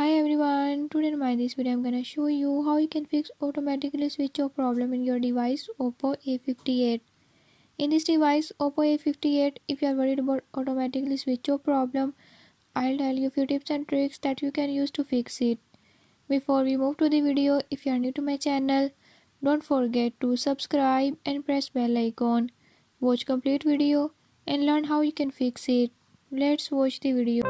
Hi everyone, today in this video I'm gonna show you how you can fix automatically switch off problem in your device Oppo A58. In this device Oppo A58, if you are worried about automatically switch off problem, I'll tell you a few tips and tricks that you can use to fix it. Before we move to the video, if you are new to my channel, don't forget to subscribe and press bell icon. Watch complete video and learn how you can fix it. Let's watch the video.